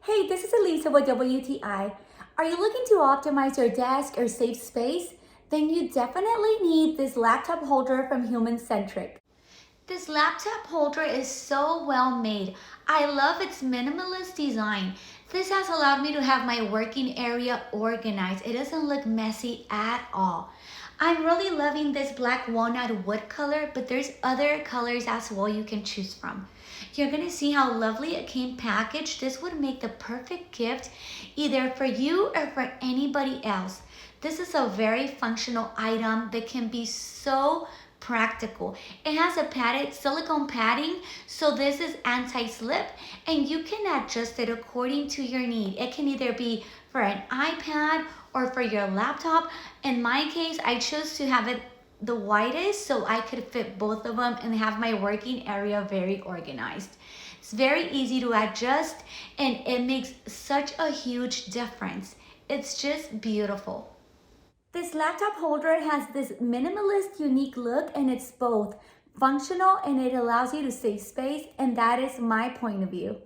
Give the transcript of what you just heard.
Hey, this is Elisa with WTI. Are you looking to optimize your desk or save space? Then you definitely need this laptop holder from HumanCentric. This laptop holder is so well made. I love its minimalist design. This has allowed me to have my working area organized. It doesn't look messy at all. I'm really loving this black walnut wood color, but there's other colors as well you can choose from. You're gonna see how lovely it came packaged. This would make the perfect gift either for you or for anybody else. This is a very functional item that can be so practical. It has a padded silicone padding, so this is anti-slip, and you can adjust it according to your need. It can either be for an iPad or for your laptop. In my case, I chose to have it the widest so I could fit both of them and have my working area very organized. It's very easy to adjust and it makes such a huge difference. It's just beautiful. This laptop holder has this minimalist, unique look, and it's both functional and it allows you to save space, and that is my point of view.